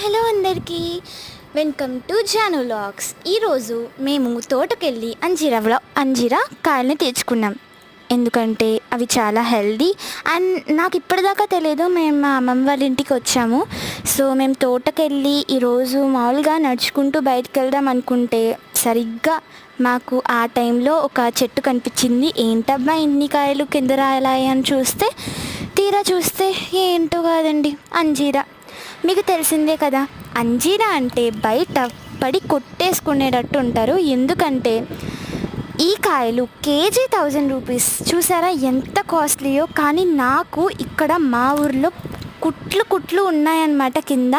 Hello అందరికీ, welcome to Janu vlogs. ఈరోజు మేము తోటకెళ్ళి అంజీరా కాయల్ని తెచ్చుకున్నాం. ఎందుకంటే అవి చాలా హెల్దీ అండ్ నాకు ఇప్పటిదాకా తెలియదు. మేము మా అమ్మమ్మ వాళ్ళ ఇంటికి వచ్చాము. సో మేము తోటకెళ్ళి ఈరోజు మామూలుగా నడుచుకుంటూ బయటకు వెళ్దాం అనుకుంటే సరిగ్గా మాకు ఆ టైంలో ఒక చెట్టు కనిపించింది. ఏంటబ్బా ఇన్ని కాయలు కింద రాలాయి అని తీరా చూస్తే ఏంటో కాదండి, అంజీరా. మీకు తెలిసిందే కదా, అంజీరా అంటే బయట పడి కొట్టేసుకునేటట్టు ఉంటారు. ఎందుకంటే ఈ కాయలు కేజీ 1000 రూపీస్. చూసారా ఎంత కాస్ట్లీయో. కానీ నాకు ఇక్కడ మా ఊర్లో కుట్లు ఉన్నాయన్నమాట కింద.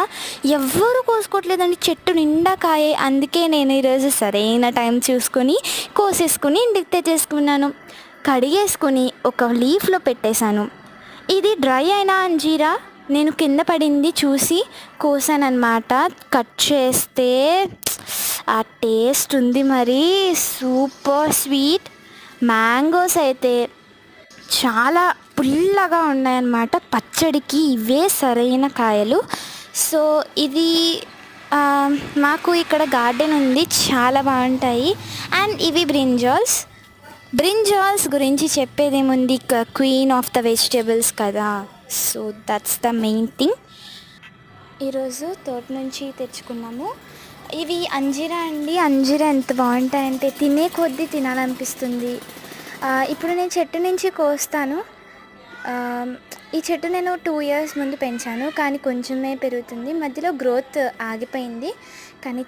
ఎవ్వరూ కోసుకోవట్లేదండి, చెట్టు నిండా కాయే. అందుకే నేను ఈరోజు సరైన టైం చూసుకొని కోసేసుకుని ఇంటికి తెచ్చేసుకున్నాను. కడిగేసుకుని ఒక లీఫ్లో పెట్టేశాను. ఇది డ్రై అయిన అంజీరా నేను కింద పడింది చూసి కోసానన్నమాట. కట్ చేస్తే ఆ టేస్ట్ ఉంది మరి, సూపర్ స్వీట్. మ్యాంగోస్ అయితే చాలా పుల్లగా ఉన్నాయన్నమాట. పచ్చడికి ఇవే సరైన కాయలు. సో ఇది మాకు ఇక్కడ గార్డెన్ ఉంది, చాలా బాగుంటాయి. అండ్ ఇవి బ్రింజాల్స్ గురించి చెప్పేదేముంది, క్వీన్ ఆఫ్ ద వెజిటేబుల్స్ కదా. So that's the main thing. ఈరోజు తోట నుంచి తెచ్చుకున్నాము. ఇవి అంజీరా అండి. అంజీరా ఎంత బాగుంటాయంటే తినే కొద్దీ తినాలనిపిస్తుంది. ఇప్పుడు నేను చెట్టు నుంచి కోస్తాను. ఈ చెట్టు నేను 2 years ముందు పెంచాను, కానీ కొంచెమే పెరుగుతుంది. మధ్యలో గ్రోత్ ఆగిపోయింది. కానీ